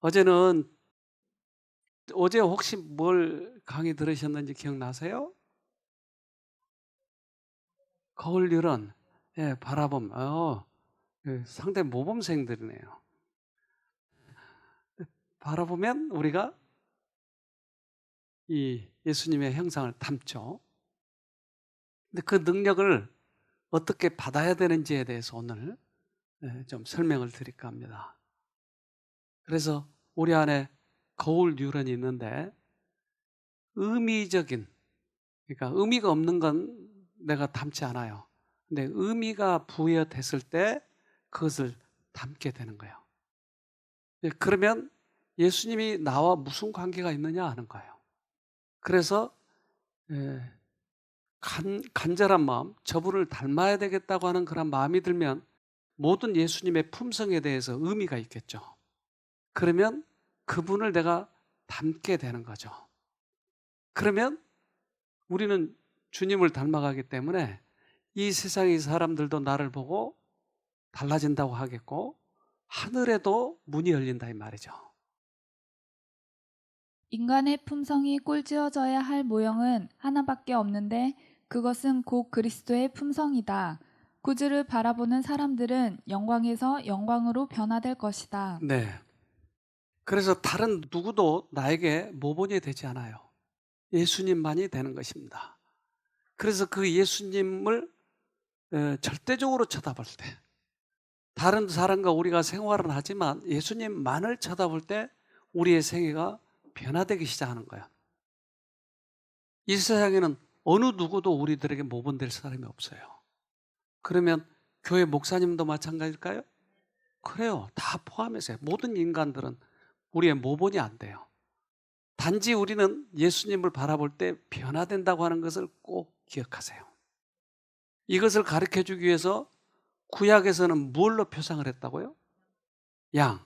어제는 어제 혹시 뭘 강의 들으셨는지 기억나세요? 거울 유런. 예, 바라봄. 상당히 모범생들이네요. 바라보면 우리가 이 예수님의 형상을 담죠. 근데 그 능력을 어떻게 받아야 되는지에 대해서 오늘 좀 설명을 드릴까 합니다. 그래서 우리 안에 거울 유런이 있는데 의미적인, 그러니까 의미가 없는 건 내가 담지 않아요. 근데 의미가 부여됐을 때 그것을 담게 되는 거예요. 그러면 예수님이 나와 무슨 관계가 있느냐 하는 거예요. 그래서 예, 간절한 마음, 저분을 닮아야 되겠다고 하는 그런 마음이 들면 모든 예수님의 품성에 대해서 의미가 있겠죠. 그러면 그분을 내가 닮게 되는 거죠. 그러면 우리는 주님을 닮아가기 때문에 이 세상의 사람들도 나를 보고 달라진다고 하겠고 하늘에도 문이 열린다 이 말이죠. 인간의 품성이 꼴지어져야 할 모형은 하나밖에 없는데 그것은 곧 그리스도의 품성이다. 구주를 바라보는 사람들은 영광에서 영광으로 변화될 것이다. 네. 그래서 다른 누구도 나에게 모본이 되지 않아요. 예수님만이 되는 것입니다. 그래서 그 예수님을 절대적으로 쳐다볼 때 다른 사람과 우리가 생활은 하지만 예수님만을 쳐다볼 때 우리의 생애가 변화되기 시작하는 거예요. 이 세상에는 어느 누구도 우리들에게 모본될 사람이 없어요. 그러면 교회 목사님도 마찬가지일까요? 그래요. 다 포함해서요. 모든 인간들은 우리의 모본이 안 돼요. 단지 우리는 예수님을 바라볼 때 변화된다고 하는 것을 꼭 기억하세요. 이것을 가르쳐 주기 위해서 구약에서는 뭘로 표상을 했다고요? 양.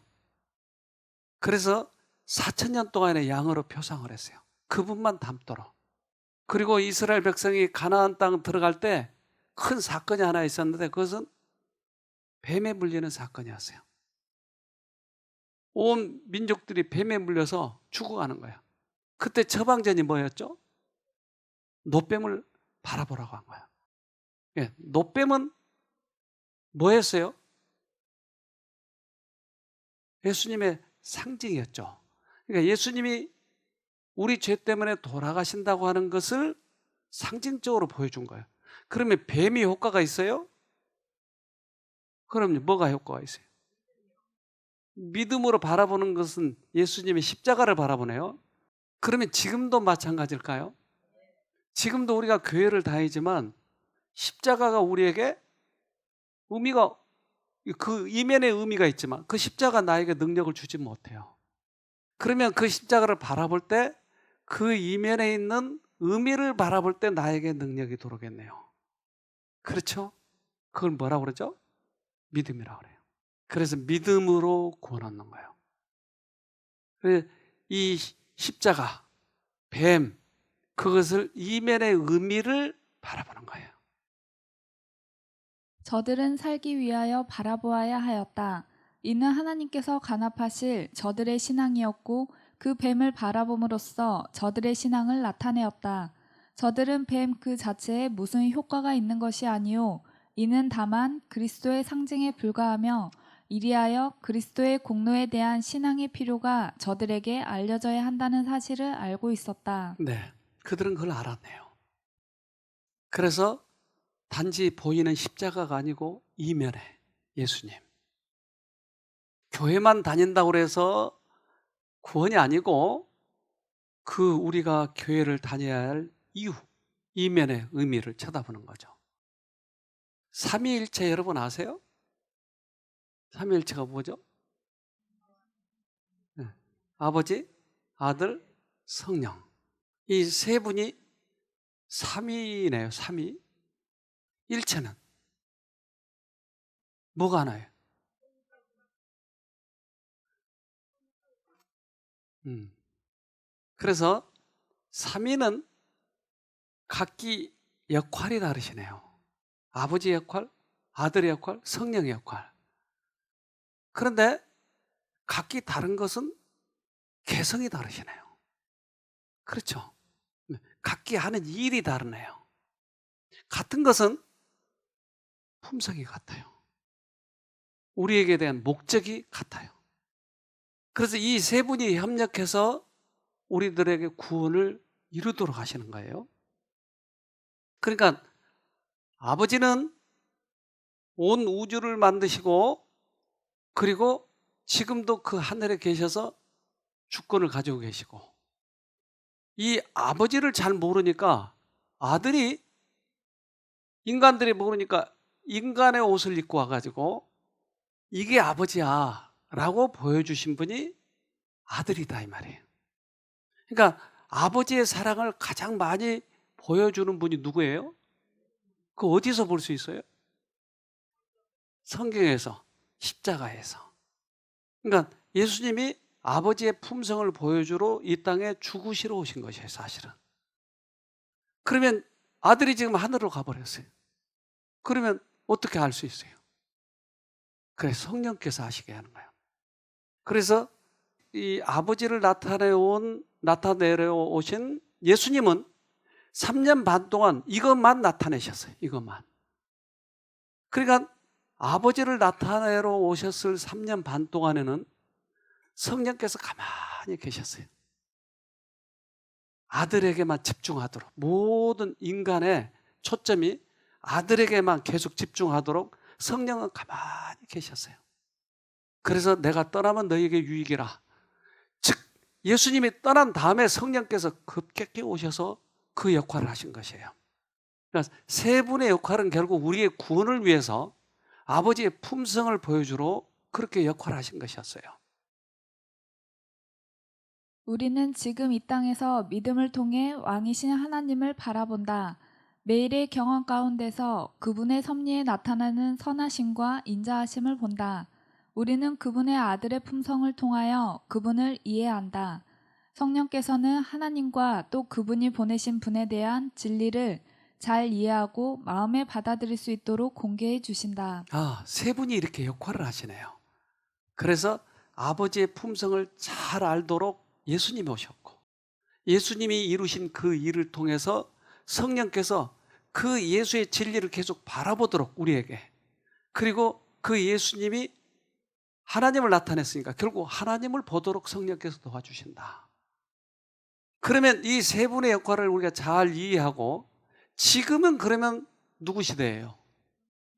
그래서 4,000년 동안의 양으로 표상을 했어요. 그분만 닮도록. 그리고 이스라엘 백성이 가나안 땅 들어갈 때 큰 사건이 하나 있었는데 그것은 뱀에 물리는 사건이었어요. 온 민족들이 뱀에 물려서 죽어가는 거예요. 그때 처방전이 뭐였죠? 노뱀을 바라보라고 한 거예요. 예, 노뱀은 뭐였어요? 예수님의 상징이었죠. 그러니까 예수님이 우리 죄 때문에 돌아가신다고 하는 것을 상징적으로 보여준 거예요. 그러면 뱀이 효과가 있어요? 그럼요. 뭐가 효과가 있어요? 믿음으로 바라보는 것은 예수님의 십자가를 바라보네요. 그러면 지금도 마찬가지일까요? 지금도 우리가 교회를 다니지만 십자가가 우리에게 의미가 그 이면의 의미가 있지만 그 십자가 나에게 능력을 주지 못해요. 그러면 그 십자가를 바라볼 때 그 이면에 있는 의미를 바라볼 때 나에게 능력이 들어오겠네요. 그렇죠? 그걸 뭐라고 그러죠? 믿음이라고 그래요. 그래서 믿음으로 구원 얻는 거예요. 이 십자가, 뱀, 그것을 이면의 의미를 바라보는 거예요. 저들은 살기 위하여 바라보아야 하였다. 이는 하나님께서 간합하실 저들의 신앙이었고 그 뱀을 바라봄으로써 저들의 신앙을 나타내었다. 저들은 뱀 그 자체에 무슨 효과가 있는 것이 아니요 이는 다만 그리스도의 상징에 불과하며 이리하여 그리스도의 공로에 대한 신앙의 필요가 저들에게 알려져야 한다는 사실을 알고 있었다. 네. 그들은 그걸 알았네요. 그래서 단지 보이는 십자가가 아니고 이면에 예수님. 교회만 다닌다고 해서 구원이 아니고 그 우리가 교회를 다녀야 할 이유, 이면의 의미를 쳐다보는 거죠. 삼위일체 여러분 아세요? 삼위일체가 뭐죠? 네. 아버지, 아들, 성령. 이 세 분이 삼위네요, 삼위. 일체는 뭐가 하나예요? 음. 그래서 삼위는 각기 역할이 다르시네요. 아버지의 역할, 아들의 역할, 성령의 역할. 그런데 각기 다른 것은 개성이 다르시네요. 그렇죠? 네. 각기 하는 일이 다르네요. 같은 것은 품성이 같아요. 우리에게 대한 목적이 같아요. 그래서 이 세 분이 협력해서 우리들에게 구원을 이루도록 하시는 거예요. 그러니까 아버지는 온 우주를 만드시고 그리고 지금도 그 하늘에 계셔서 주권을 가지고 계시고 이 아버지를 잘 모르니까 아들이 인간들이 모르니까 인간의 옷을 입고 와가지고 이게 아버지야 라고 보여주신 분이 아들이다 이 말이에요. 그러니까 아버지의 사랑을 가장 많이 보여주는 분이 누구예요? 그 어디서 볼 수 있어요? 성경에서, 십자가에서. 그러니까 예수님이 아버지의 품성을 보여주러 이 땅에 죽으시러 오신 것이에요, 사실은. 그러면 아들이 지금 하늘로 가버렸어요. 그러면 어떻게 알 수 있어요? 그래서 성령께서 하시게 하는 거예요. 그래서 이 아버지를 나타내려 오신 예수님은 3년 반 동안 이것만 나타내셨어요. 이것만. 그러니까 아버지를 나타내러 오셨을 3년 반 동안에는 성령께서 가만히 계셨어요. 아들에게만 집중하도록 모든 인간의 초점이 아들에게만 계속 집중하도록 성령은 가만히 계셨어요. 그래서 내가 떠나면 너희에게 유익이라. 즉 예수님이 떠난 다음에 성령께서 급격히 오셔서 그 역할을 하신 것이에요. 그러니까 세 분의 역할은 결국 우리의 구원을 위해서 아버지의 품성을 보여주러 그렇게 역할을 하신 것이었어요. 우리는 지금 이 땅에서 믿음을 통해 왕이신 하나님을 바라본다. 매일의 경험 가운데서 그분의 섭리에 나타나는 선하심과 인자하심을 본다. 우리는 그분의 아들의 품성을 통하여 그분을 이해한다. 성령께서는 하나님과 또 그분이 보내신 분에 대한 진리를 잘 이해하고 마음에 받아들일 수 있도록 공개해 주신다. 세 분이 이렇게 역할을 하시네요. 그래서 아버지의 품성을 잘 알도록 예수님이 오셨고 예수님이 이루신 그 일을 통해서 성령께서 그 예수의 진리를 계속 바라보도록 우리에게 그리고 그 예수님이 하나님을 나타냈으니까 결국 하나님을 보도록 성령께서 도와주신다. 그러면 이 세 분의 역할을 우리가 잘 이해하고 지금은 그러면 누구 시대예요?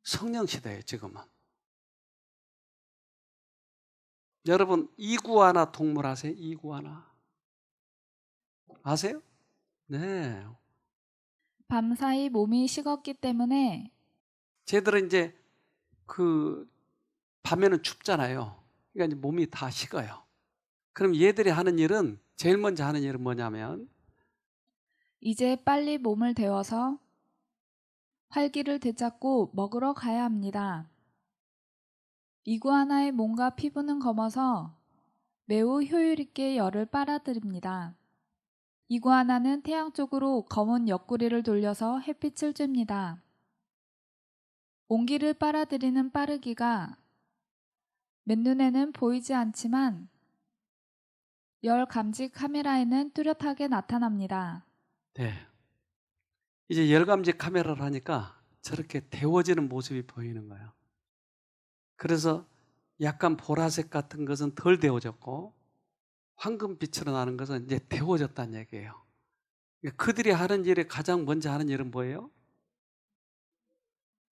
성령 시대예요, 지금은. 여러분, 이구아나 동물 아세요? 이구아나. 아세요? 네. 밤사이 몸이 식었기 때문에 쟤들은 이제 그 밤에는 춥잖아요. 그러니까 이제 몸이 다 식어요. 그럼 얘들이 하는 일은 제일 먼저 하는 일은 뭐냐면 이제 빨리 몸을 데워서 활기를 되찾고 먹으러 가야 합니다. 이구아나의 몸과 피부는 검어서 매우 효율있게 열을 빨아들입니다. 이구아나는 태양 쪽으로 검은 옆구리를 돌려서 햇빛을 쬐입니다. 온기를 빨아들이는 빠르기가 맨눈에는 보이지 않지만 열 감지 카메라에는 뚜렷하게 나타납니다. 네. 이제 열감지 카메라를 하니까 저렇게 데워지는 모습이 보이는 거예요. 그래서 약간 보라색 같은 것은 덜 데워졌고 황금빛으로 나는 것은 이제 데워졌다는 얘기예요. 그러니까 그들이 하는 일에 가장 먼저 하는 일은 뭐예요?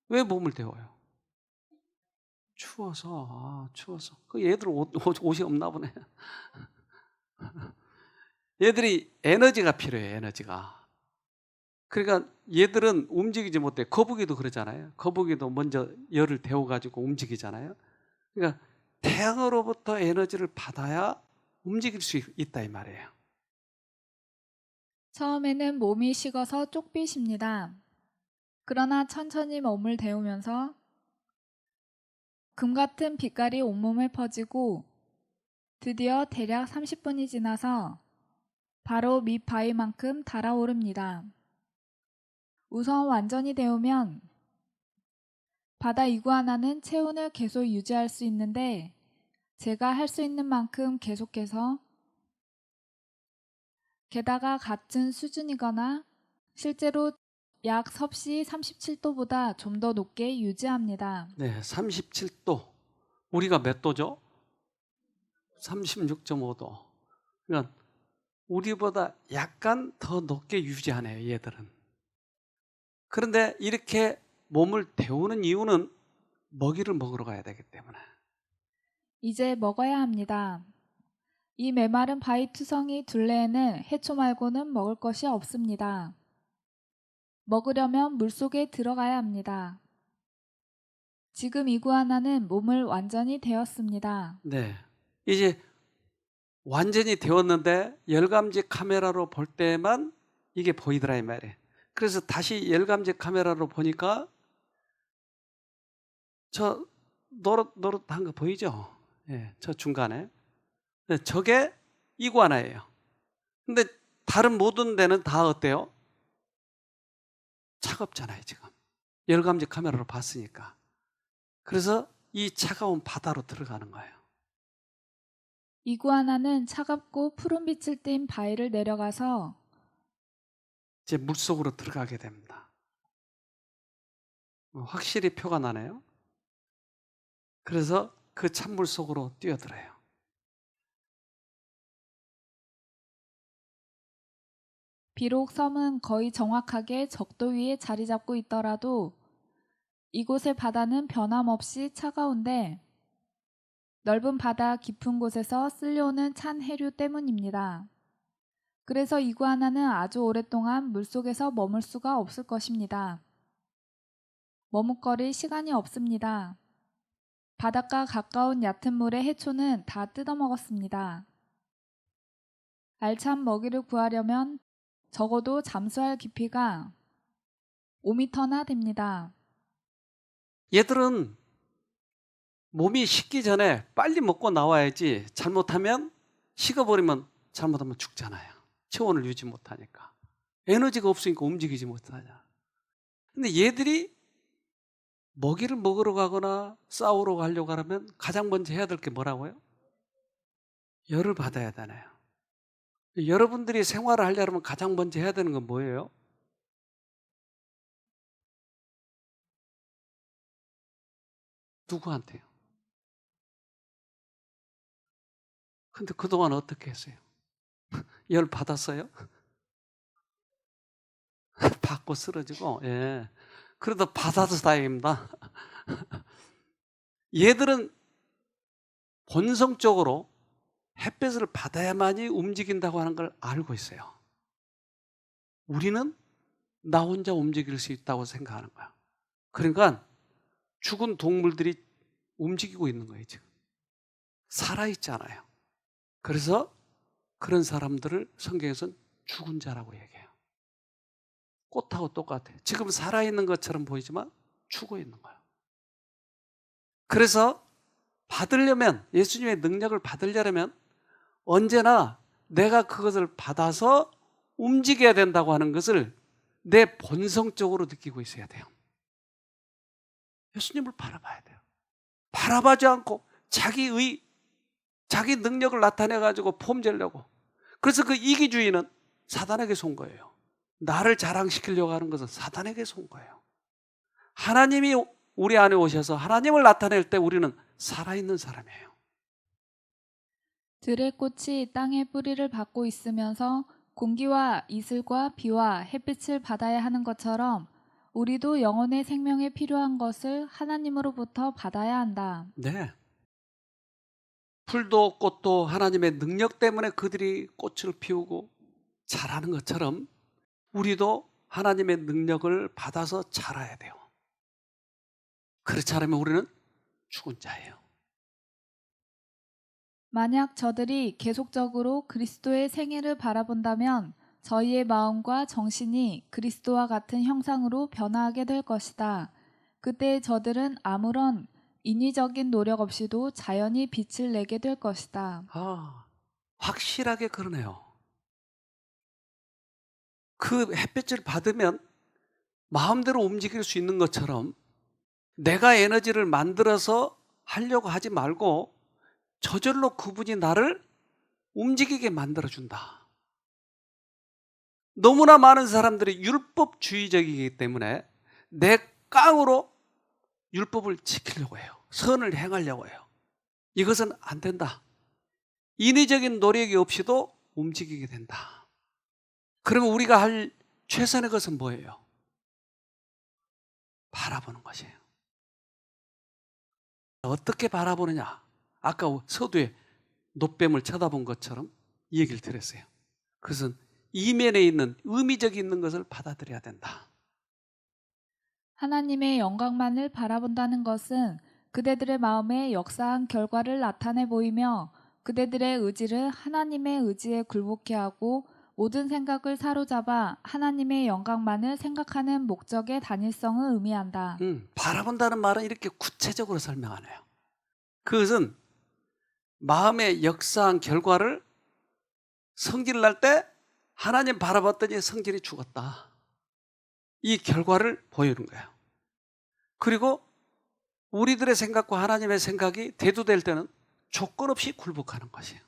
왜 몸을 데워요? 추워서. 추워서. 그 얘들 옷이 없나 보네. 얘들이 에너지가 필요해요, 에너지가. 그러니까 얘들은 움직이지 못해. 거북이도 그러잖아요. 거북이도 먼저 열을 데워가지고 움직이잖아요. 그러니까 태양으로부터 에너지를 받아야 움직일 수 있다 이 말이에요. 처음에는 몸이 식어서 쪽빛입니다. 그러나 천천히 몸을 데우면서 금같은 빛깔이 온몸에 퍼지고 드디어 대략 30분이 지나서 바로 밑바위만큼 달아오릅니다. 우선 완전히 데우면 바다 이구아나는 체온을 계속 유지할 수 있는데 제가 할 수 있는 만큼 계속해서 게다가 같은 수준이거나 실제로 약 섭씨 37도보다 좀 더 높게 유지합니다. 네, 37도. 우리가 몇 도죠? 36.5도. 그러니까 우리보다 약간 더 높게 유지하네요, 얘들은. 그런데 이렇게 몸을 데우는 이유는 먹이를 먹으러 가야 되기 때문에. 이제 먹어야 합니다. 이 메마른 바위 투성이 둘레에는 해초 말고는 먹을 것이 없습니다. 먹으려면 물속에 들어가야 합니다. 지금 이구아나는 몸을 완전히 데웠습니다. 네. 이제 완전히 데웠는데 열감지 카메라로 볼 때만 이게 보이더라 이 말이에요. 그래서 다시 열감지 카메라로 보니까 저 노릇노릇한 거 보이죠? 예, 저 중간에. 네, 저게 이구아나예요. 근데 다른 모든 데는 다 어때요? 차갑잖아요, 지금. 열감지 카메라로 봤으니까. 그래서 이 차가운 바다로 들어가는 거예요. 이구아나는 차갑고 푸른빛을 띤 바위를 내려가서 이제 물속으로 들어가게 됩니다. 확실히 표가 나네요. 그래서 그 찬물 속으로 뛰어들어요. 비록 섬은 거의 정확하게 적도 위에 자리 잡고 있더라도 이곳의 바다는 변함없이 차가운데 넓은 바다 깊은 곳에서 쓸려오는 찬 해류 때문입니다. 그래서 이구아나는 아주 오랫동안 물속에서 머물 수가 없을 것입니다. 머뭇거릴 시간이 없습니다. 바닷가 가까운 얕은 물의 해초는 다 뜯어먹었습니다. 알찬 먹이를 구하려면 적어도 잠수할 깊이가 5m나 됩니다. 얘들은 몸이 식기 전에 빨리 먹고 나와야지 잘못하면 식어버리면 잘못하면 죽잖아요. 체온을 유지 못하니까. 에너지가 없으니까 움직이지 못하냐. 근데 얘들이 먹이를 먹으러 가거나 싸우러 가려고 하면 가장 먼저 해야 될 게 뭐라고요? 열을 받아야 되나요? 여러분들이 생활을 하려면 가장 먼저 해야 되는 건 뭐예요? 누구한테요? 근데 그동안 어떻게 했어요? 열 받았어요? 받고 쓰러지고, 예. 그래도 받아서 다행입니다. 얘들은 본성적으로 햇볕을 받아야만이 움직인다고 하는 걸 알고 있어요. 우리는 나 혼자 움직일 수 있다고 생각하는 거야. 그러니까 죽은 동물들이 움직이고 있는 거예요, 지금. 살아있잖아요. 그래서 그런 사람들을 성경에서는 죽은 자라고 얘기해요. 꽃하고 똑같아요. 지금 살아있는 것처럼 보이지만 죽어 있는 거예요. 그래서 받으려면, 예수님의 능력을 받으려면 언제나 내가 그것을 받아서 움직여야 된다고 하는 것을 내 본성적으로 느끼고 있어야 돼요. 예수님을 바라봐야 돼요. 바라봐지 않고 자기 능력을 나타내가지고 폼재려고. 그래서 그 이기주의는 사단에게서 온 거예요. 나를 자랑시키려고 하는 것은 사단에게서 온 거예요. 하나님이 우리 안에 오셔서 하나님을 나타낼 때 우리는 살아있는 사람이에요. 들의 꽃이 땅에 뿌리를 받고 있으면서 공기와 이슬과 비와 햇빛을 받아야 하는 것처럼 우리도 영혼의 생명에 필요한 것을 하나님으로부터 받아야 한다. 네. 풀도 꽃도 하나님의 능력 때문에 그들이 꽃을 피우고 자라는 것처럼 우리도 하나님의 능력을 받아서 자라야 돼요. 그렇지 않으면 우리는 죽은 자예요. 만약 저들이 계속적으로 그리스도의 생애를 바라본다면 저희의 마음과 정신이 그리스도와 같은 형상으로 변화하게 될 것이다. 그때 저들은 아무런 인위적인 노력 없이도 자연히 빛을 내게 될 것이다. 확실하게 그러네요. 그 햇빛을 받으면 마음대로 움직일 수 있는 것처럼 내가 에너지를 만들어서 하려고 하지 말고 저절로 그분이 나를 움직이게 만들어준다. 너무나 많은 사람들이 율법주의적이기 때문에 내 깡으로 율법을 지키려고 해요. 선을 행하려고 해요. 이것은 안 된다. 인위적인 노력이 없이도 움직이게 된다. 그러면 우리가 할 최선의 것은 뭐예요? 바라보는 것이에요. 어떻게 바라보느냐? 아까 서두에 놋뱀을 쳐다본 것처럼 이 얘기를 드렸어요. 그것은 이면에 있는 의미적이 있는 것을 받아들여야 된다. 하나님의 영광만을 바라본다는 것은 그대들의 마음에 역사한 결과를 나타내 보이며 그대들의 의지를 하나님의 의지에 굴복케 하고 모든 생각을 사로잡아 하나님의 영광만을 생각하는 목적의 단일성을 의미한다. 바라본다는 말은 이렇게 구체적으로 설명하네요. 그것은 마음의 역사한 결과를 성질 날 때 하나님 바라봤더니 성질이 죽었다. 이 결과를 보이는 거예요. 그리고 우리들의 생각과 하나님의 생각이 대두될 때는 조건 없이 굴복하는 것이에요.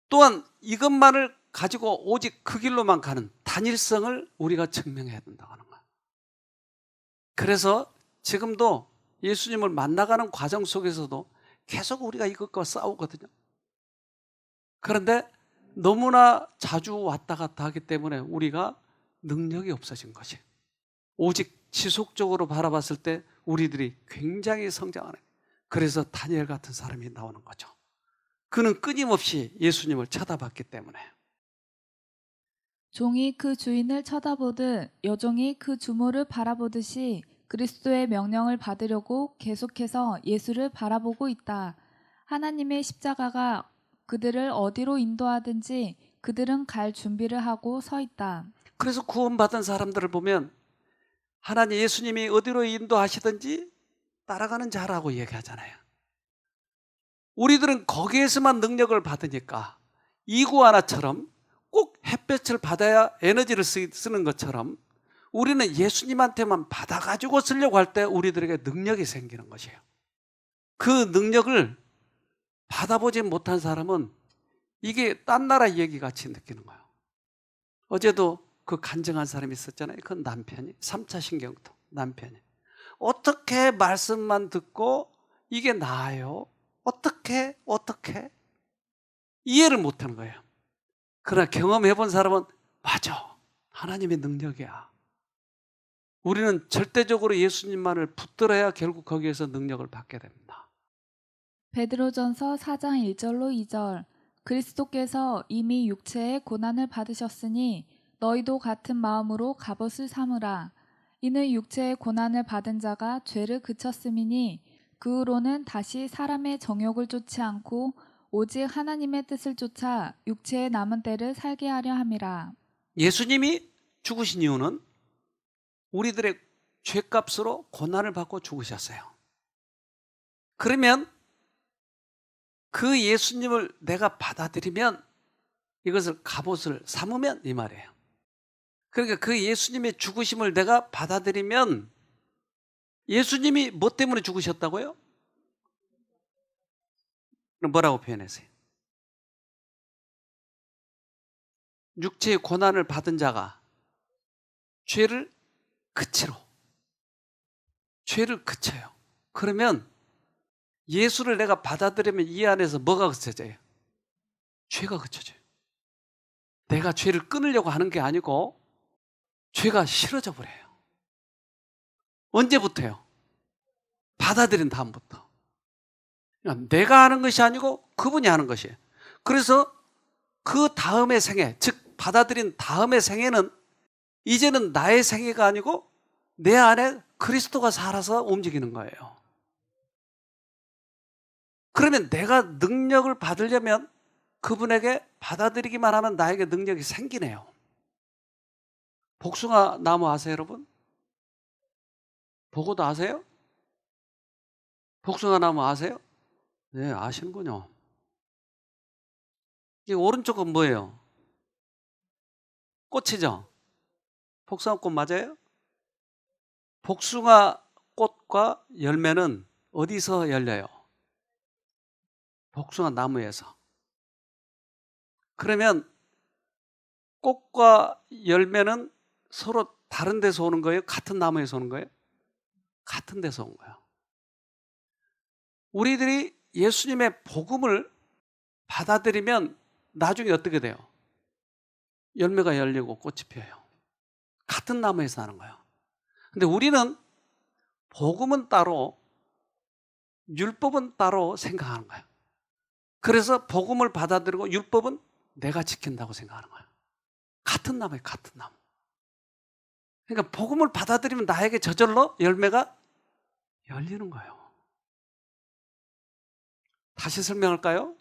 또한 이것만을 가지고 오직 그 길로만 가는 단일성을 우리가 증명해야 된다고 하는 거예요. 그래서 지금도 예수님을 만나가는 과정 속에서도 계속 우리가 이것과 싸우거든요. 그런데 너무나 자주 왔다 갔다 하기 때문에 우리가 능력이 없어진 것이에요. 오직 지속적으로 바라봤을 때 우리들이 굉장히 성장하는, 그래서 다니엘 같은 사람이 나오는 거죠. 그는 끊임없이 예수님을 쳐다봤기 때문에. 종이 그 주인을 쳐다보듯 여종이 그 주모를 바라보듯이 그리스도의 명령을 받으려고 계속해서 예수를 바라보고 있다. 하나님의 십자가가 그들을 어디로 인도하든지 그들은 갈 준비를 하고 서 있다. 그래서 구원받은 사람들을 보면 하나님 예수님이 어디로 인도하시든지 따라가는 자라고 얘기하잖아요. 우리들은 거기에서만 능력을 받으니까 이구아나처럼 꼭 햇볕을 받아야 에너지를 쓰는 것처럼 우리는 예수님한테만 받아가지고 쓰려고 할 때 우리들에게 능력이 생기는 것이에요. 그 능력을 받아보지 못한 사람은 이게 딴 나라 얘기 같이 느끼는 거예요. 어제도 그 간증한 사람이 있었잖아요. 그 남편이 3차 신경통 남편이 어떻게 말씀만 듣고 이게 나아요? 어떻게 이해를 못하는 거예요. 그러나 경험해 본 사람은 맞아, 하나님의 능력이야. 우리는 절대적으로 예수님만을 붙들어야 결국 거기에서 능력을 받게 됩니다. 베드로전서 4장 1절로 2절. 그리스도께서 이미 육체의 고난을 받으셨으니 너희도 같은 마음으로 갑옷을 삼으라. 이는 육체의 고난을 받은 자가 죄를 그쳤음이니 그 후로는 다시 사람의 정욕을 쫓지 않고 오직 하나님의 뜻을 쫓아 육체의 남은 때를 살게 하려 함이라. 예수님이 죽으신 이유는 우리들의 죄값으로 고난을 받고 죽으셨어요. 그러면 그 예수님을 내가 받아들이면, 이것을 갑옷을 삼으면 이 말이에요. 그러니까 그 예수님의 죽으심을 내가 받아들이면, 예수님이 뭐 때문에 죽으셨다고요? 뭐라고 표현하세요? 육체의 고난을 받은 자가 죄를 그치러, 죄를 그쳐요. 그러면 예수를 내가 받아들이면 이 안에서 뭐가 그쳐져요? 죄가 그쳐져요. 내가 죄를 끊으려고 하는 게 아니고 죄가 싫어져 버려요. 언제부터요? 받아들인 다음부터. 그러니까 내가 하는 것이 아니고 그분이 하는 것이에요. 그래서 그 다음의 생애, 즉 받아들인 다음의 생애는 이제는 나의 생애가 아니고 내 안에 그리스도가 살아서 움직이는 거예요. 그러면 내가 능력을 받으려면 그분에게 받아들이기만 하면 나에게 능력이 생기네요. 복숭아 나무 아세요, 여러분? 보고도 아세요? 복숭아 나무 아세요? 네, 아시는군요. 이 오른쪽은 뭐예요? 꽃이죠? 복숭아 꽃 맞아요? 복숭아 꽃과 열매는 어디서 열려요? 복숭아 나무에서. 그러면 꽃과 열매는 서로 다른 데서 오는 거예요? 같은 나무에서 오는 거예요? 같은 데서 온 거예요. 우리들이 예수님의 복음을 받아들이면 나중에 어떻게 돼요? 열매가 열리고 꽃이 피어요. 같은 나무에서 나는 거예요. 근데 우리는 복음은 따로 율법은 따로 생각하는 거예요. 그래서 복음을 받아들이고 율법은 내가 지킨다고 생각하는 거예요. 같은 나무예요, 같은 나무. 그러니까 복음을 받아들이면 나에게 저절로 열매가 열리는 거예요. 다시 설명할까요?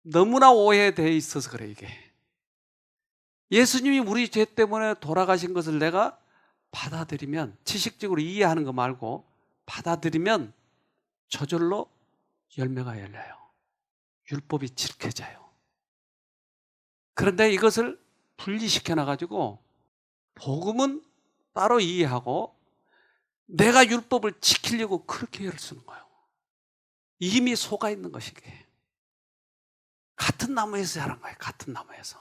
너무나 오해되어 있어서 그래 이게. 예수님이 우리 죄 때문에 돌아가신 것을 내가 받아들이면, 지식적으로 이해하는 거 말고 받아들이면 저절로 열매가 열려요. 율법이 지켜져요. 그런데 이것을 분리시켜 놔가지고 복음은 따로 이해하고 내가 율법을 지키려고 그렇게 애를 쓰는 거예요. 이미 속아 있는 것이게. 같은 나무에서 자란 거예요. 같은 나무에서.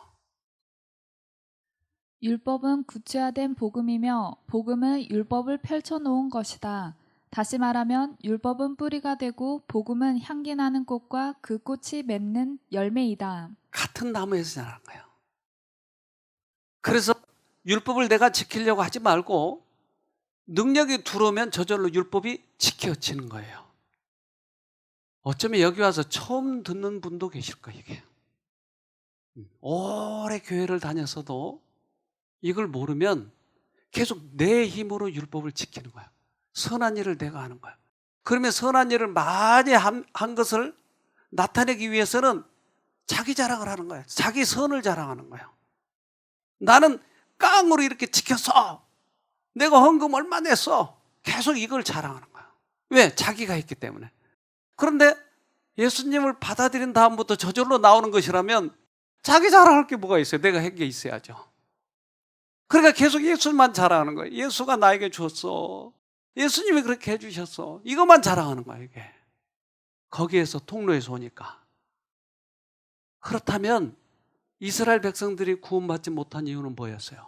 율법은 구체화된 복음이며 복음은 율법을 펼쳐놓은 것이다. 다시 말하면 율법은 뿌리가 되고 복음은 향기 나는 꽃과 그 꽃이 맺는 열매이다. 같은 나무에서 자란 거예요. 그래서 율법을 내가 지키려고 하지 말고 능력이 들어오면 저절로 율법이 지켜지는 거예요. 어쩌면 여기 와서 처음 듣는 분도 계실 거예요. 이게. 오래 교회를 다녔어도 이걸 모르면 계속 내 힘으로 율법을 지키는 거야. 선한 일을 내가 하는 거야. 그러면 선한 일을 많이 한 것을 나타내기 위해서는 자기 자랑을 하는 거야. 자기 선을 자랑하는 거야. 나는 깡으로 이렇게 지켰어. 내가 헌금 얼마 냈어. 계속 이걸 자랑하는 거야. 왜? 자기가 했기 때문에. 그런데 예수님을 받아들인 다음부터 저절로 나오는 것이라면 자기 자랑할 게 뭐가 있어요? 내가 한 게 있어야죠. 그러니까 계속 예수만 자랑하는 거예요. 예수가 나에게 줬어. 예수님이 그렇게 해주셨어. 이것만 자랑하는 거예요, 이게. 거기에서 통로에서 오니까. 그렇다면 이스라엘 백성들이 구원받지 못한 이유는 뭐였어요?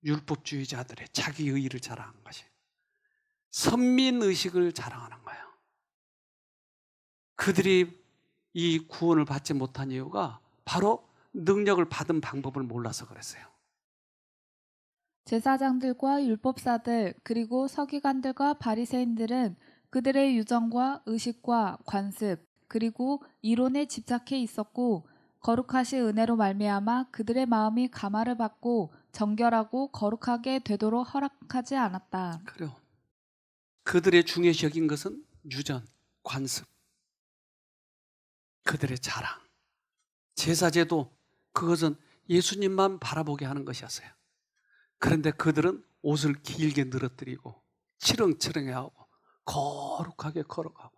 율법주의자들의 자기 의의를 자랑한 것이. 선민의식을 자랑하는 거예요. 그들이 이 구원을 받지 못한 이유가 바로 능력을 받은 방법을 몰라서 그랬어요. 제사장들과 율법사들 그리고 서기관들과 바리새인들은 그들의 유정과 의식과 관습 그리고 이론에 집착해 있었고 거룩하신 은혜로 말미암아 그들의 마음이 감화를 받고 정결하고 거룩하게 되도록 허락하지 않았다. 그래요. 그들의 중요시 여긴 것은 유전, 관습, 그들의 자랑, 제사제도, 그것은 예수님만 바라보게 하는 것이었어요. 그런데 그들은 옷을 길게 늘어뜨리고 치렁치렁해하고 거룩하게 걸어가고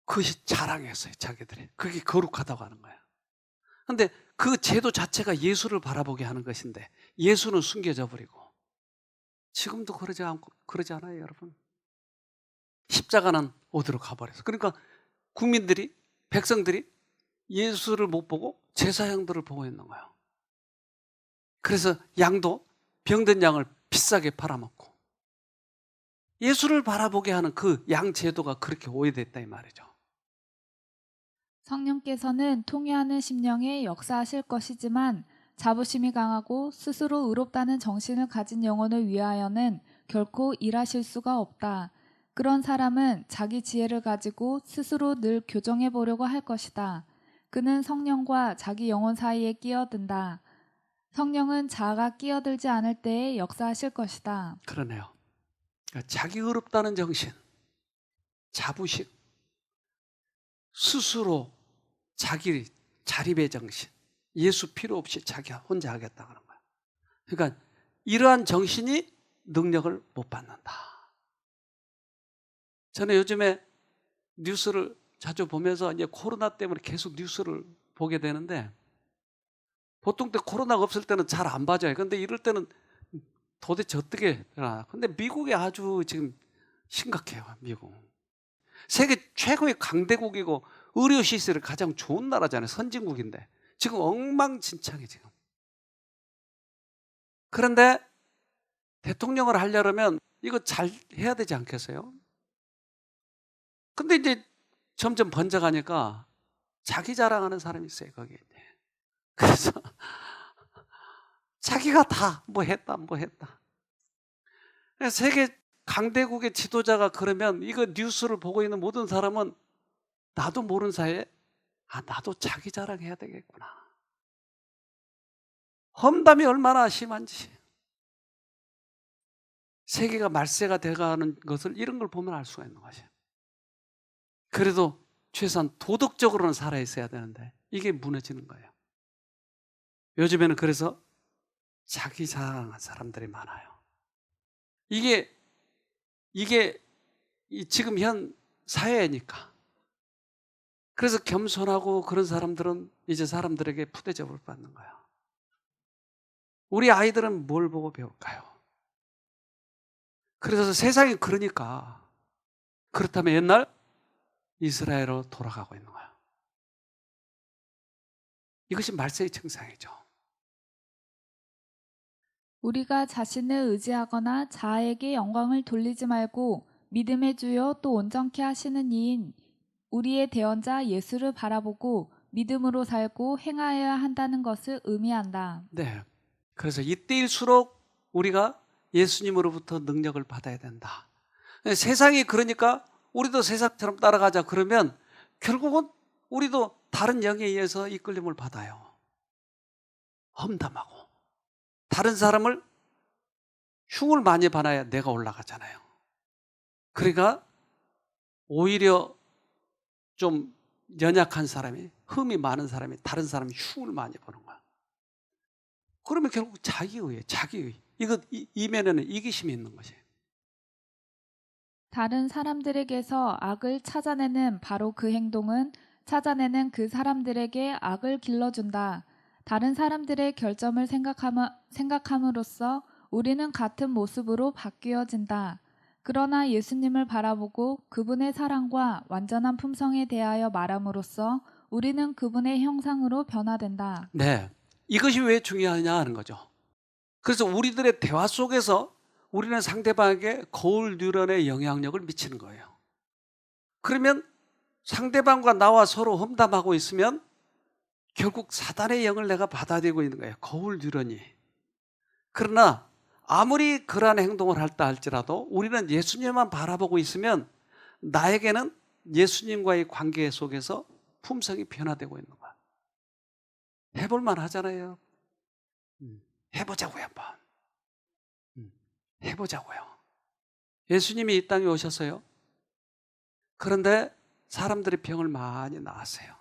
그것이 자랑이었어요. 자기들이. 그게 거룩하다고 하는 거예요. 그런데 그 제도 자체가 예수를 바라보게 하는 것인데 예수는 숨겨져 버리고 지금도 그러지 않아요, 여러분? 십자가는 어디로 가버려서. 그러니까 국민들이, 백성들이 예수를 못 보고 제사장들을 보고 있는 거예요. 그래서 양도 병든 양을 비싸게 팔아먹고 예수를 바라보게 하는 그 양 제도가 그렇게 오해됐다 이 말이죠. 성령께서는 통회하는 심령에 역사하실 것이지만 자부심이 강하고 스스로 의롭다는 정신을 가진 영혼을 위하여는 결코 일하실 수가 없다. 그런 사람은 자기 지혜를 가지고 스스로 늘 교정해 보려고 할 것이다. 그는 성령과 자기 영혼 사이에 끼어든다. 성령은 자아가 끼어들지 않을 때에 역사하실 것이다. 그러네요. 그러니까 자기 의롭다는 정신, 자부심, 스스로 자기 자립의 정신, 예수 필요 없이 자기 혼자 하겠다 하는 거야. 그러니까 이러한 정신이 능력을 못 받는다. 저는 요즘에 뉴스를 자주 보면서 이제 코로나 때문에 계속 뉴스를 보게 되는데 보통 때 코로나가 없을 때는 잘 안 봐져요. 그런데 이럴 때는 도대체 어떻게 되나. 근데 미국이 아주 지금 심각해요. 미국. 세계 최고의 강대국이고 의료시설이 가장 좋은 나라잖아요. 선진국인데. 지금 엉망진창이 지금. 그런데 대통령을 하려면 이거 잘 해야 되지 않겠어요? 근데 이제 점점 번져가니까 자기 자랑하는 사람이 있어요, 거기에. 그래서 자기가 다 뭐 했다. 세계 강대국의 지도자가 그러면 이거 뉴스를 보고 있는 모든 사람은 나도 모르는 사이에 나도 자기 자랑해야 되겠구나. 험담이 얼마나 심한지. 세계가 말세가 돼가는 것을 이런 걸 보면 알 수가 있는 것이에요. 그래도 최소한 도덕적으로는 살아 있어야 되는데 이게 무너지는 거예요. 요즘에는 그래서 자기 자랑한 사람들이 많아요. 이게 지금 현 사회니까. 그래서 겸손하고 그런 사람들은 이제 사람들에게 푸대접을 받는 거예요. 우리 아이들은 뭘 보고 배울까요? 그래서 세상이 그러니까 그렇다면 옛날 이스라엘로 돌아가고 있는 거예요. 이것이 말세의 증상이죠. 우리가 자신을 의지하거나 자아에게 영광을 돌리지 말고 믿음의 주요 또 온전케 하시는 이인 우리의 대언자 예수를 바라보고 믿음으로 살고 행하여야 한다는 것을 의미한다. 네. 그래서 이때일수록 우리가 예수님으로부터 능력을 받아야 된다. 세상이 그러니까 우리도 세상처럼 따라가자 그러면 결국은 우리도 다른 영에 의해서 이끌림을 받아요. 험담하고 다른 사람을 흉을 많이 받아야 내가 올라가잖아요. 그러니까 오히려 좀 연약한 사람이, 흠이 많은 사람이 다른 사람이 흉을 많이 보는 거야. 그러면 결국 자기의. 이것 이면에는 이기심이 있는 것이에요. 다른 사람들에게서 악을 찾아내는 바로 그 행동은 찾아내는 그 사람들에게 악을 길러준다. 다른 사람들의 결점을 생각함으로써 우리는 같은 모습으로 바뀌어진다. 그러나 예수님을 바라보고 그분의 사랑과 완전한 품성에 대하여 말함으로써 우리는 그분의 형상으로 변화된다. 네. 이것이 왜 중요하냐 하는 거죠. 그래서 우리들의 대화 속에서 우리는 상대방에게 거울 뉴런의 영향력을 미치는 거예요. 그러면 상대방과 나와 서로 험담하고 있으면 결국 사단의 영을 내가 받아들이고 있는 거예요. 거울 뉴런이. 그러나 아무리 그러한 행동을 할다 할지라도 우리는 예수님만 바라보고 있으면 나에게는 예수님과의 관계 속에서 품성이 변화되고 있는 거야. 해볼만 하잖아요. 해보자고요, 한번. 해보자고요. 예수님이 이 땅에 오셨어요. 그런데 사람들이 병을 많이 낳았어요.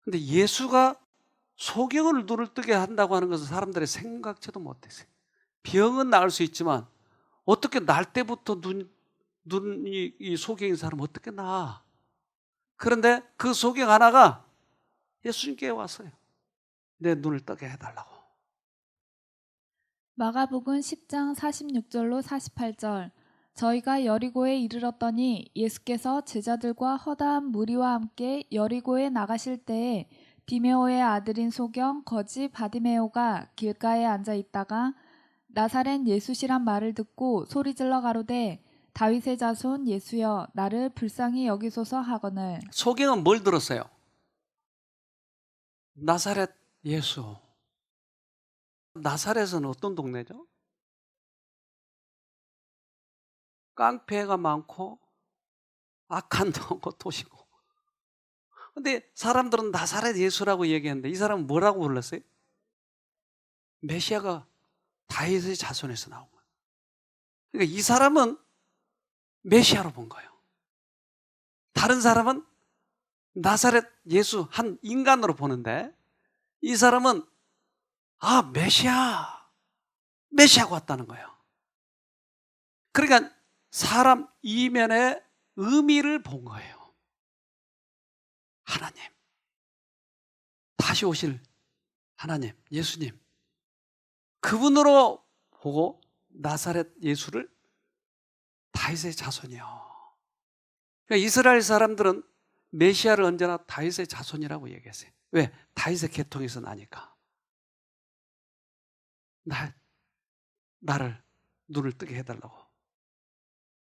근데 예수가 소경을 눈을 뜨게 한다고 하는 것은 사람들이 생각지도 못했어요. 병은 나을 수 있지만 어떻게 날 때부터 눈이 이 소경인 사람 어떻게 나아? 그런데 그 소경 하나가 예수님께 왔어요. 내 눈을 뜨게 해달라고. 마가복음 10장 46절로 48절 저희가 여리고에 이르렀더니 예수께서 제자들과 허다한 무리와 함께 여리고에 나가실 때에 디메오의 아들인 소경 거지 바디메오가 길가에 앉아 있다가 나사렛 예수시란 말을 듣고 소리질러 가로되 다윗의 자손 예수여 나를 불쌍히 여기소서 하거늘. 소경은 뭘 들었어요? 나사렛 예수. 나사렛은 어떤 동네죠? 깡패가 많고 악한 도시고. 근데 사람들은 나사렛 예수라고 얘기했는데 이 사람은 뭐라고 불렀어요? 메시아가 다윗의 자손에서 나온 거예요. 그러니까 이 사람은 메시아로 본 거예요. 다른 사람은 나사렛 예수 한 인간으로 보는데 이 사람은 메시아가 왔다는 거예요. 그러니까 사람 이면의 의미를 본 거예요. 하나님, 다시 오실 하나님, 예수님, 그분으로 보고 나사렛 예수를 다윗의 자손이요. 그러니까 이스라엘 사람들은 메시아를 언제나 다윗의 자손이라고 얘기했어요. 왜? 다윗의 계통에서 나니까. 나를 눈을 뜨게 해달라고.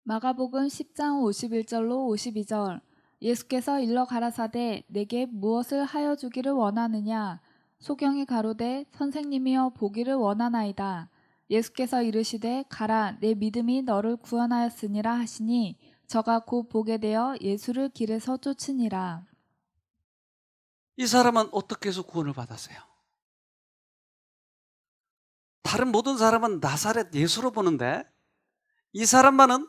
마가복음 10장 51절로 52절. 예수께서 일러 가라사대 내게 무엇을 하여 주기를 원하느냐? 소경이 가로되 선생님이여 보기를 원하나이다. 예수께서 이르시되 가라 내 믿음이 너를 구원하였으니라 하시니 저가 곧 보게 되어 예수를 길에서 쫓으니라. 이 사람은 어떻게 해서 구원을 받았어요? 다른 모든 사람은 나사렛 예수로 보는데 이 사람만은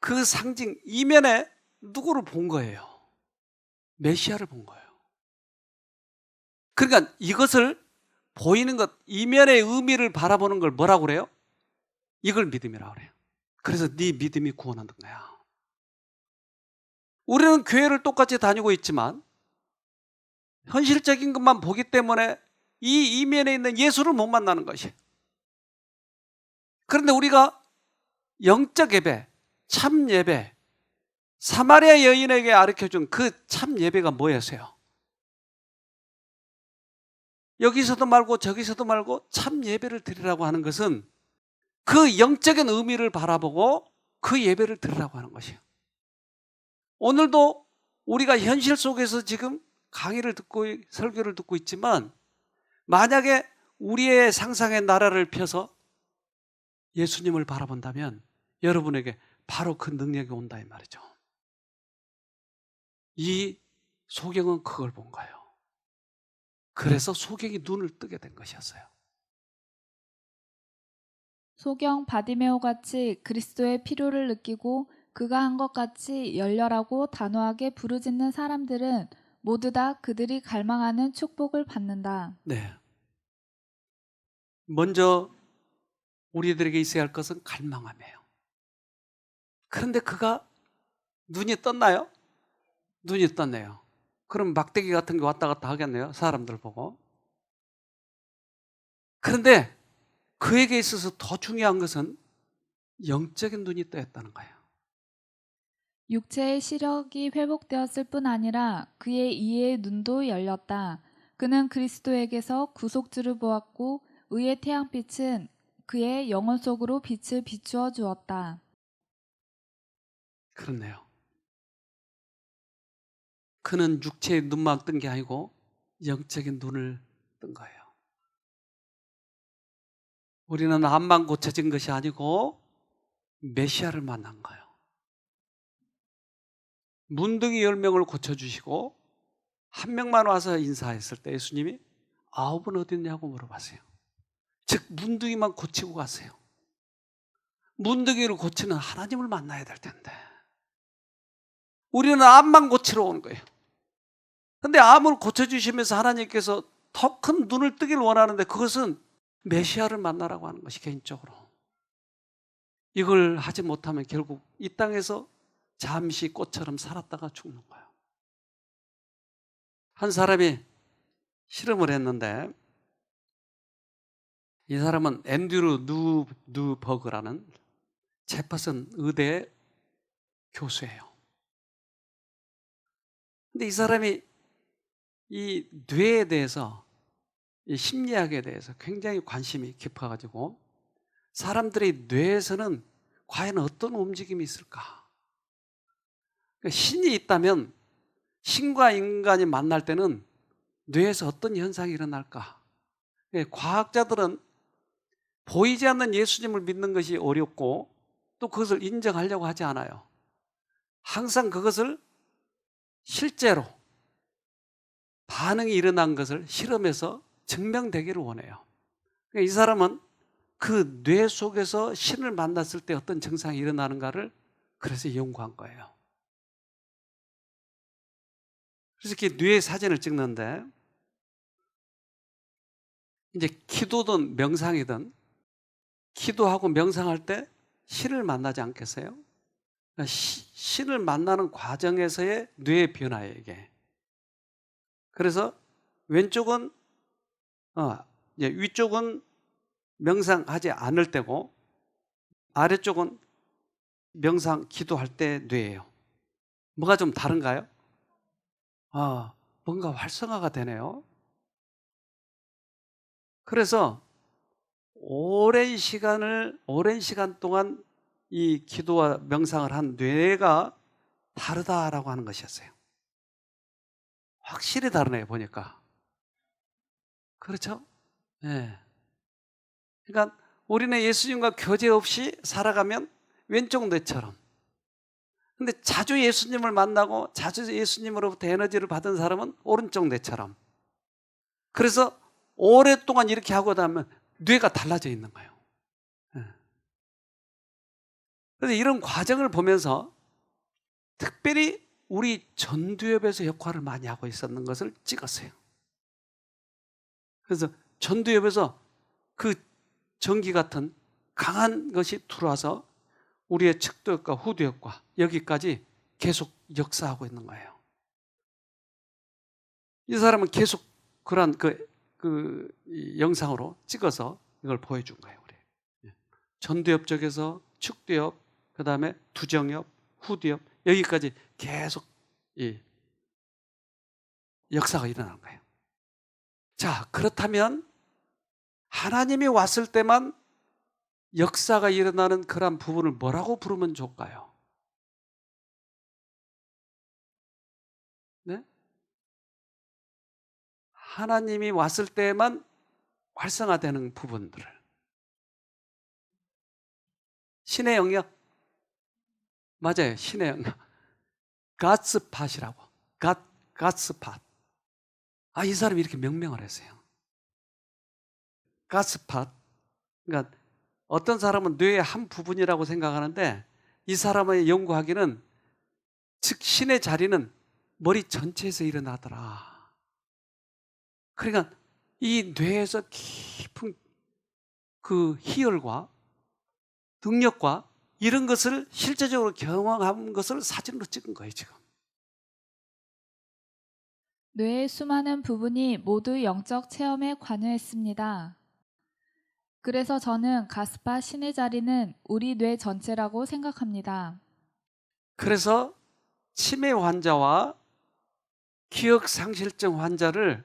그 상징 이면에 누구를 본 거예요? 메시아를 본 거예요. 그러니까 이것을 보이는 것, 이면의 의미를 바라보는 걸 뭐라고 그래요? 이걸 믿음이라고 그래요. 그래서 네 믿음이 구원하는 거야. 우리는 교회를 똑같이 다니고 있지만 현실적인 것만 보기 때문에 이 이면에 있는 예수를 못 만나는 것이. 그런데 우리가 영적 예배, 참 예배, 사마리아 여인에게 가르쳐준 그 참 예배가 뭐였어요? 여기서도 말고 저기서도 말고 참 예배를 드리라고 하는 것은 그 영적인 의미를 바라보고 그 예배를 드리라고 하는 것이에요. 오늘도 우리가 현실 속에서 지금 강의를 듣고 설교를 듣고 있지만 만약에 우리의 상상의 나라를 펴서 예수님을 바라본다면 여러분에게 바로 그 능력이 온다 이 말이죠. 이 소경은 그걸 본 거예요. 그래서 소경이 눈을 뜨게 된 것이었어요. 소경 바디메오 같이 그리스도의 필요를 느끼고 그가 한 것 같이 열렬하고 단호하게 부르짖는 사람들은 모두 다 그들이 갈망하는 축복을 받는다. 네. 먼저 우리들에게 있어야 할 것은 갈망함이에요. 그런데 그가 눈이 떴나요? 눈이 떴네요. 그럼 막대기 같은 게 왔다 갔다 하겠네요. 사람들 보고. 그런데 그에게 있어서 더 중요한 것은 영적인 눈이 떠였다는 거예요. 육체의 시력이 회복되었을 뿐 아니라 그의 이해의 눈도 열렸다. 그는 그리스도에게서 구속주를 보았고 의의 태양빛은 그의 영혼 속으로 빛을 비추어 주었다. 그렇네요. 그는 육체의 눈만 뜬 게 아니고 영적인 눈을 뜬 거예요. 우리는 암만 고쳐진 것이 아니고 메시아를 만난 거예요. 문둥이 10명을 고쳐주시고 한 명만 와서 인사했을 때 예수님이 9은 어디 있냐고 물어봤어요. 즉 문둥이만 고치고 가세요. 문둥이를 고치는 하나님을 만나야 될 텐데 우리는 암만 고치러 온 거예요. 근데 암을 고쳐주시면서 하나님께서 더 큰 눈을 뜨길 원하는데 그것은 메시아를 만나라고 하는 것이 개인적으로. 이걸 하지 못하면 결국 이 땅에서 잠시 꽃처럼 살았다가 죽는 거예요. 한 사람이 실험을 했는데 이 사람은 앤드류 누버그라는 제퍼슨 의대 교수예요. 근데 이 사람이 이 뇌에 대해서 이 심리학에 대해서 굉장히 관심이 깊어가지고 사람들의 뇌에서는 과연 어떤 움직임이 있을까? 그러니까 신이 있다면 신과 인간이 만날 때는 뇌에서 어떤 현상이 일어날까? 과학자들은 보이지 않는 예수님을 믿는 것이 어렵고 또 그것을 인정하려고 하지 않아요. 항상 그것을 실제로 반응이 일어난 것을 실험해서 증명되기를 원해요. 그러니까 이 사람은 그 뇌 속에서 신을 만났을 때 어떤 증상이 일어나는가를 그래서 연구한 거예요. 그래서 이렇게 뇌 사진을 찍는데 이제 기도든 명상이든 기도하고 명상할 때 신을 만나지 않겠어요? 그러니까 신을 만나는 과정에서의 뇌의 변화예요, 이게. 그래서 왼쪽은 이제 위쪽은 명상하지 않을 때고 아래쪽은 명상 기도할 때 뇌예요. 뭐가 좀 다른가요? 뭔가 활성화가 되네요. 그래서 오랜 시간 동안 이 기도와 명상을 한 뇌가 다르다라고 하는 것이었어요. 확실히 다르네요, 보니까. 그렇죠? 예. 그러니까 우리는 예수님과 교제 없이 살아가면 왼쪽 뇌처럼. 근데 자주 예수님을 만나고 자주 예수님으로부터 에너지를 받은 사람은 오른쪽 뇌처럼. 그래서 오랫동안 이렇게 하고 나면 뇌가 달라져 있는 거예요. 예. 그래서 이런 과정을 보면서 특별히 우리 전두엽에서 역할을 많이 하고 있었는 것을 찍었어요. 그래서 전두엽에서 그 전기 같은 강한 것이 들어와서 우리의 측두엽과 후두엽과 여기까지 계속 역사하고 있는 거예요. 이 사람은 계속 그런 이 영상으로 찍어서 이걸 보여준 거예요. 우리. 전두엽 쪽에서 측두엽, 그 다음에 두정엽, 후두엽 여기까지 계속 이 역사가 일어나는 거예요. 자, 그렇다면 하나님이 왔을 때만 역사가 일어나는 그런 부분을 뭐라고 부르면 좋을까요? 네? 하나님이 왔을 때만 활성화되는 부분들을. 신의 영역? 맞아요. 신의 영역. 가스팟이라고. 가스팟. 이 사람이 이렇게 명명을 했어요. 가스팟. 그러니까 어떤 사람은 뇌의 한 부분이라고 생각하는데 이 사람의 연구하기는 즉 신의 자리는 머리 전체에서 일어나더라. 그러니까 이 뇌에서 깊은 그 희열과 능력과 이런 것을 실제적으로 경험한 것을 사진으로 찍은 거예요, 지금. 뇌의 수많은 부분이 모두 영적 체험에 관여했습니다. 그래서 저는 가스파 신의 자리는 우리 뇌 전체라고 생각합니다. 그래서 치매 환자와 기억상실증 환자를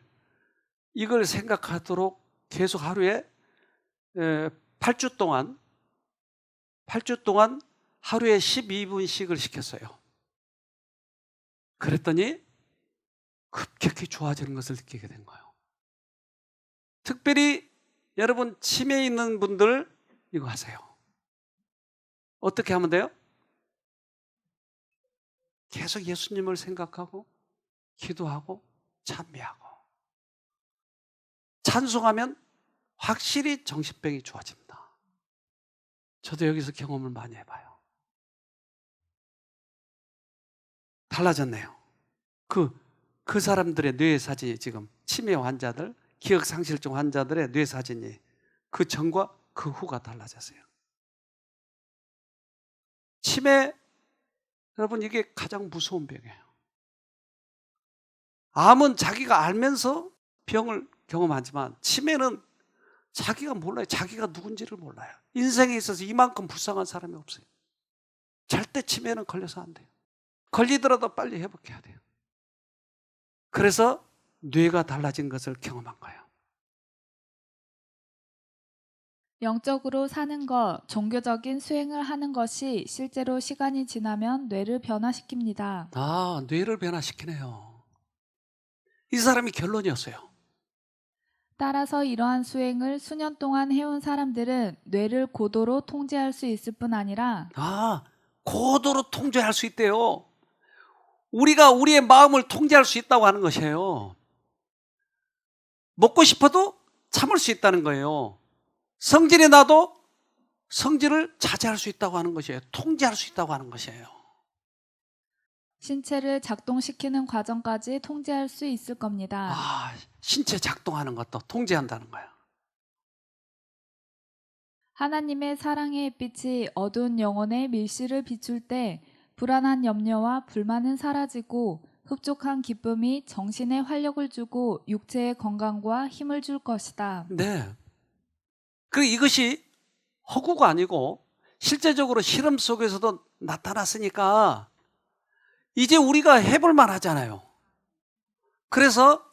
이걸 생각하도록 계속 하루에 8주 동안 하루에 12분씩을 시켰어요. 그랬더니 급격히 좋아지는 것을 느끼게 된 거예요. 특별히 여러분 치매에 있는 분들 이거 하세요. 어떻게 하면 돼요? 계속 예수님을 생각하고 기도하고 찬미하고 찬송하면 확실히 정신병이 좋아집니다. 저도 여기서 경험을 많이 해봐요. 달라졌네요. 그 사람들의 뇌 사진이 지금 치매 환자들, 기억상실증 환자들의 뇌 사진이 그 전과 그 후가 달라졌어요. 치매, 여러분 이게 가장 무서운 병이에요. 암은 자기가 알면서 병을 경험하지만 치매는 자기가 몰라요. 자기가 누군지를 몰라요. 인생에 있어서 이만큼 불쌍한 사람이 없어요. 절대 치매는 걸려서 안 돼요. 걸리더라도 빨리 회복해야 돼요. 그래서 뇌가 달라진 것을 경험한 거예요. 영적으로 사는 것, 종교적인 수행을 하는 것이 실제로 시간이 지나면 뇌를 변화시킵니다. 뇌를 변화시키네요. 이 사람이 결론이었어요. 따라서 이러한 수행을 수년 동안 해온 사람들은 뇌를 고도로 통제할 수 있을 뿐 아니라 고도로 통제할 수 있대요. 우리가 우리의 마음을 통제할 수 있다고 하는 것이에요. 먹고 싶어도 참을 수 있다는 거예요. 성질이 나도 성질을 자제할 수 있다고 하는 것이에요. 통제할 수 있다고 하는 것이에요. 신체를 작동시키는 과정까지 통제할 수 있을 겁니다. 신체 작동하는 것도 통제한다는 거예요. 하나님의 사랑의 햇빛이 어두운 영혼의 밀실을 비출 때 불안한 염려와 불만은 사라지고 흡족한 기쁨이 정신에 활력을 주고 육체의 건강과 힘을 줄 것이다. 네. 이것이 허구가 아니고 실제적으로 실험 속에서도 나타났으니까 이제 우리가 해볼 만하잖아요. 그래서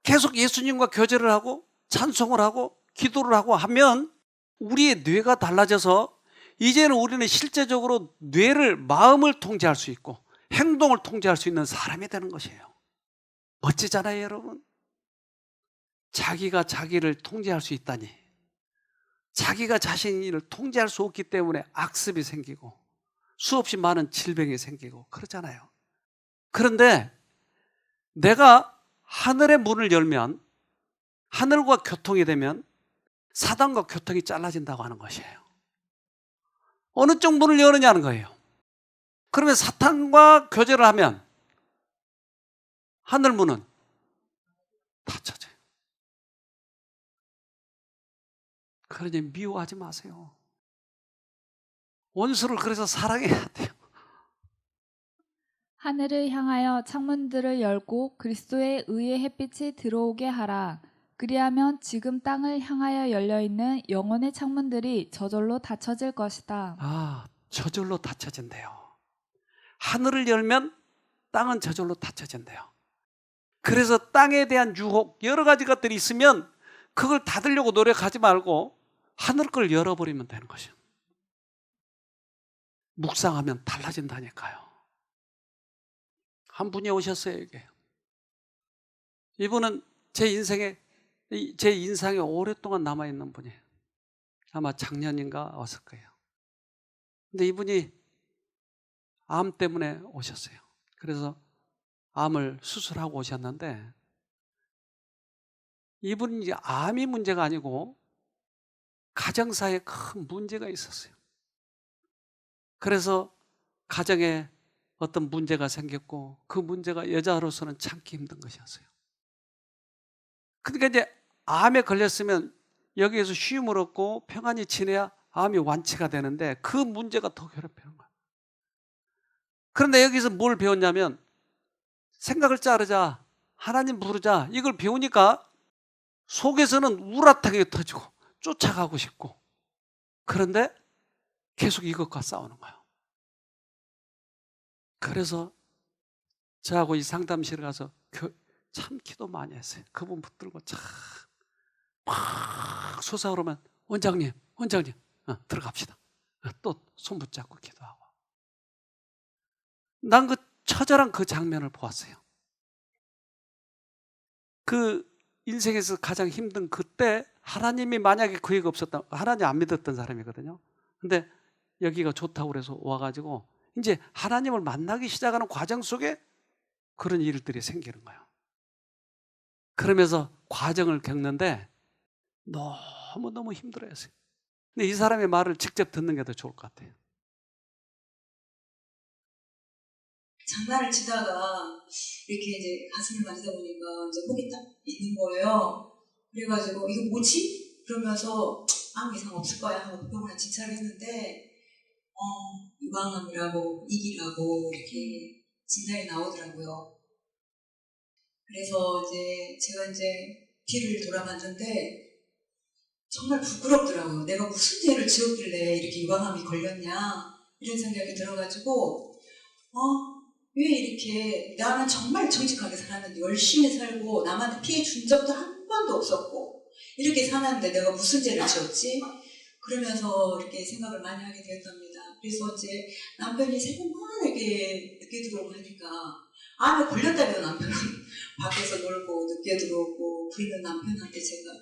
계속 예수님과 교제를 하고 찬송을 하고 기도를 하고 하면 우리의 뇌가 달라져서 이제는 우리는 실제적으로 뇌를, 마음을 통제할 수 있고 행동을 통제할 수 있는 사람이 되는 것이에요. 멋지잖아요, 여러분. 자기가 자기를 통제할 수 있다니. 자기가 자신을 통제할 수 없기 때문에 악습이 생기고 수없이 많은 질병이 생기고 그러잖아요. 그런데 내가 하늘의 문을 열면, 하늘과 교통이 되면 사단과 교통이 잘라진다고 하는 것이에요. 어느 쪽 문을 여느냐는 거예요. 그러면 사탄과 교제를 하면 하늘 문은 닫혀져요. 그러니 미워하지 마세요. 원수를 그래서 사랑해야 돼요. 하늘을 향하여 창문들을 열고 그리스도의 의의 햇빛이 들어오게 하라. 그리하면 지금 땅을 향하여 열려있는 영혼의 창문들이 저절로 닫혀질 것이다. 아, 저절로 닫혀진대요. 하늘을 열면 땅은 저절로 닫혀진대요. 그래서 땅에 대한 유혹, 여러 가지 것들이 있으면 그걸 닫으려고 노력하지 말고 하늘 걸 열어버리면 되는 것이에요. 묵상하면 달라진다니까요. 한 분이 오셨어요, 이게. 이분은 제 인상에 오랫동안 남아있는 분이에요. 아마 작년인가 왔을 거예요. 근데 이분이 암 때문에 오셨어요. 그래서 암을 수술하고 오셨는데 이분은 이제 암이 문제가 아니고 가정사에 큰 문제가 있었어요. 그래서 가정에 어떤 문제가 생겼고 그 문제가 여자로서는 참기 힘든 것이었어요. 그러니까 이제 암에 걸렸으면 여기에서 쉼을 얻고 평안히 지내야 암이 완치가 되는데 그 문제가 더 괴롭히는 거예요. 그런데 여기서 뭘 배웠냐면 생각을 자르자, 하나님 부르자, 이걸 배우니까 속에서는 우라타게 터지고 쫓아가고 싶고, 그런데 계속 이것과 싸우는 거예요. 그래서 저하고 이 상담실에 가서 참 기도 많이 했어요. 그분 붙들고 참 막 솟아오르면 원장님 들어갑시다. 또 손 붙잡고 기도하고. 난 그 처절한 그 장면을 보았어요. 그 인생에서 가장 힘든 그때 하나님이 만약에 그에게 없었다면, 하나님 안 믿었던 사람이거든요. 근데 여기가 좋다고 그래서 와가지고 이제 하나님을 만나기 시작하는 과정 속에 그런 일들이 생기는 거예요. 그러면서 과정을 겪는데 너무너무 힘들어했어요. 근데 이 사람의 말을 직접 듣는 게 더 좋을 것 같아요. 장난을 치다가 이렇게 이제 가슴을 만지다 보니까 이제 목이 딱 있는 거예요. 그래가지고 이거 뭐지? 그러면서 아무 이상 없을 거야 하고 병원에 진찰을 했는데 유방암이라고 이기라고 이렇게 진단이 나오더라고요. 그래서 이제 제가 이제 뒤를 돌아봤는데 정말 부끄럽더라고요. 내가 무슨 죄를 지었길래 이렇게 유방암이 걸렸냐 이런 생각이 들어가지고 왜 이렇게 나는 정말 정직하게 살았는데 열심히 살고 남한테 피해 준 적도 한 번도 없었고 이렇게 사는데 내가 무슨 죄를 지었지? 그러면서 이렇게 생각을 많이 하게 되었답니다. 그래서 이제 남편이 새벽만 이렇게 늦게 들어오고 하니까 암에 걸렸다면 남편은 밖에서 놀고 늦게 들어오고 부리는 남편한테 제가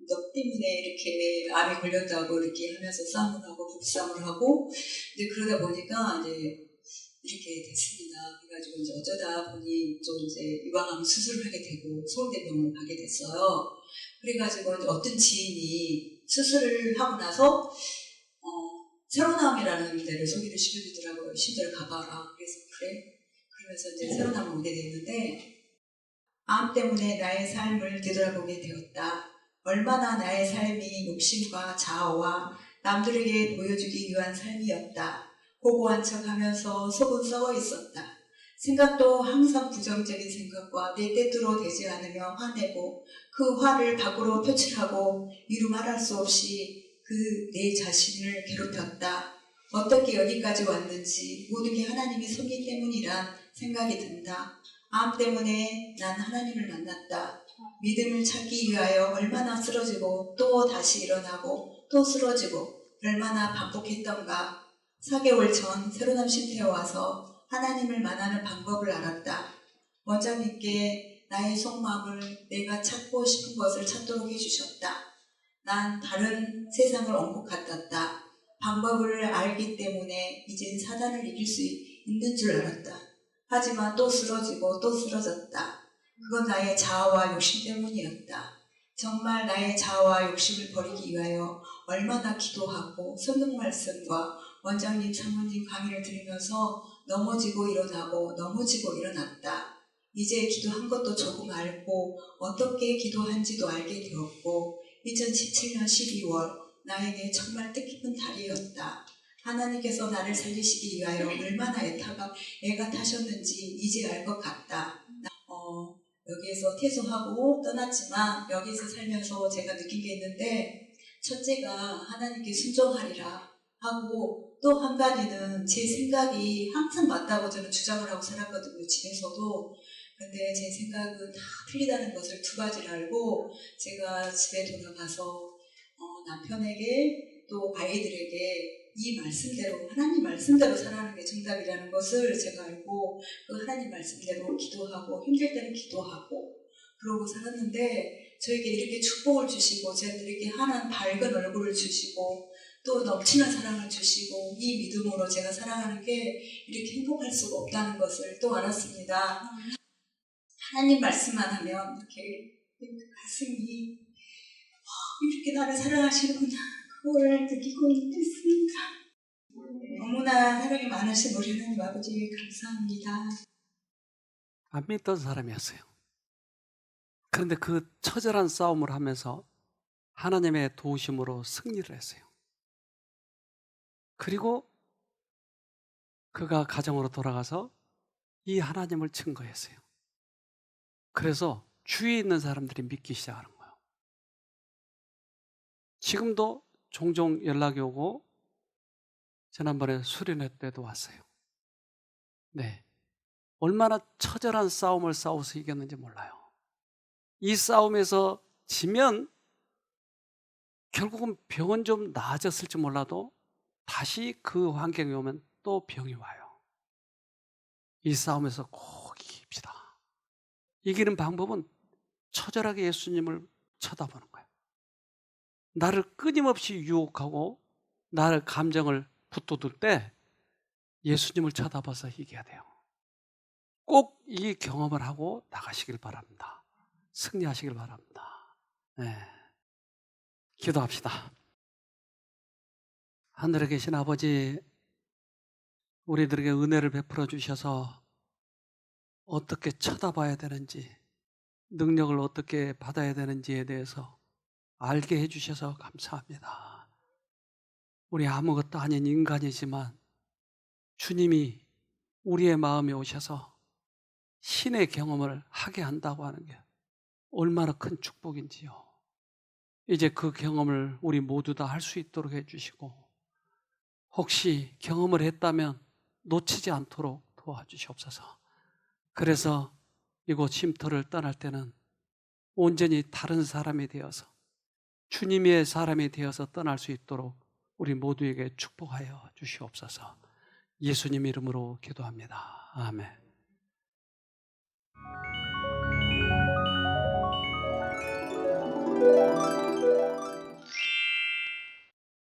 너 때문에 이렇게 암에 걸렸다고 이렇게 하면서 싸움을 하고 부부싸움을 하고 이제 그러다 보니까 이제 이렇게 됐습니다. 그래가지고 이제 어쩌다 보니 좀 이제 유방암 수술을 하게 되고 서울대병원을 가게 됐어요. 그래가지고 이제 어떤 지인이 수술을 하고 나서 새로남이라는 데를 소개를 시켜주더라고요. 신대를 가봐라. 그래서 그래? 그러면서 이제 새로남을 오게 됐는데 암 때문에 나의 삶을 되돌아보게 되었다. 얼마나 나의 삶이 욕심과 자아와 남들에게 보여주기 위한 삶이었다. 고고한 척하면서 속은 썩어 있었다. 생각도 항상 부정적인 생각과 내 뜻대로 되지 않으며 화내고 그 화를 밖으로 표출하고 이루 말할 수 없이 그 내 자신을 괴롭혔다. 어떻게 여기까지 왔는지 모든 게 하나님의 섭리 때문이란 생각이 든다. 암 때문에 난 하나님을 만났다. 믿음을 찾기 위하여 얼마나 쓰러지고 또 다시 일어나고 또 쓰러지고 얼마나 반복했던가. 4개월 전 새로남 쉼터에 와서 하나님을 만나는 방법을 알았다. 원장님께 나의 속마음을 내가 찾고 싶은 것을 찾도록 해주셨다. 난 다른 세상을 온 것 같았다. 방법을 알기 때문에 이젠 사단을 이길 수 있는 줄 알았다. 하지만 또 쓰러지고 또 쓰러졌다. 그건 나의 자아와 욕심 때문이었다. 정말 나의 자아와 욕심을 버리기 위하여 얼마나 기도하고 성경 말씀과 원장님, 사모님 강의를 들으면서 넘어지고 일어나고 넘어지고 일어났다. 이제 기도한 것도 조금 알고 어떻게 기도한지도 알게 되었고 2017년 12월 나에게 정말 뜻깊은 달이었다. 하나님께서 나를 살리시기 위하여 얼마나 애가 타셨는지 이제 알 것 같다. 여기에서 퇴소하고 떠났지만 여기서 살면서 제가 느낀 게 있는데 첫째가 하나님께 순종하리라 하고 또 한 가지는 제 생각이 항상 맞다고 저는 주장을 하고 살았거든요. 집에서도. 근데 제 생각은 다 틀리다는 것을 두 가지를 알고 제가 집에 돌아가서 남편에게 또 아이들에게 이 말씀대로 하나님 말씀대로 살아가는 게 정답이라는 것을 제가 알고 그 하나님 말씀대로 기도하고 힘들 때는 기도하고 그러고 살았는데 저에게 이렇게 축복을 주시고 저희들에게 하나님 밝은 얼굴을 주시고 또 넘치는 사랑을 주시고 이 믿음으로 제가 살아가는 게 이렇게 행복할 수가 없다는 것을 또 알았습니다. 하나님 말씀만 하면 이렇게 가슴이 이렇게 나를 사랑하시는구나 그걸 느끼고 있습니다. 너무나 사랑이 많으신 우리 하나님 아버지 감사합니다. 안 믿던 사람이었어요. 그런데 그 처절한 싸움을 하면서 하나님의 도우심으로 승리를 했어요. 그리고 그가 가정으로 돌아가서 이 하나님을 증거했어요. 그래서 주위에 있는 사람들이 믿기 시작하는 거예요. 지금도 종종 연락이 오고 지난번에 수련회 때도 왔어요. 네, 얼마나 처절한 싸움을 싸워서 이겼는지 몰라요. 이 싸움에서 지면 결국은 병은 좀 나아졌을지 몰라도 다시 그 환경에 오면 또 병이 와요. 이 싸움에서 꼭 이깁시다. 이기는 방법은 처절하게 예수님을 쳐다보는 거예요. 나를 끊임없이 유혹하고 나를 감정을 붙돋을 때 예수님을 쳐다봐서 이겨야 돼요. 꼭 이 경험을 하고 나가시길 바랍니다. 승리하시길 바랍니다. 네. 기도합시다. 하늘에 계신 아버지, 우리들에게 은혜를 베풀어 주셔서 어떻게 쳐다봐야 되는지, 능력을 어떻게 받아야 되는지에 대해서 알게 해주셔서 감사합니다. 우리 아무것도 아닌 인간이지만 주님이 우리의 마음에 오셔서 신의 경험을 하게 한다고 하는 게 얼마나 큰 축복인지요. 이제 그 경험을 우리 모두 다 할 수 있도록 해주시고 혹시 경험을 했다면 놓치지 않도록 도와주시옵소서. 그래서 이곳 쉼터를 떠날 때는 온전히 다른 사람이 되어서 주님의 사람이 되어서 떠날 수 있도록 우리 모두에게 축복하여 주시옵소서. 예수님 이름으로 기도합니다. 아멘.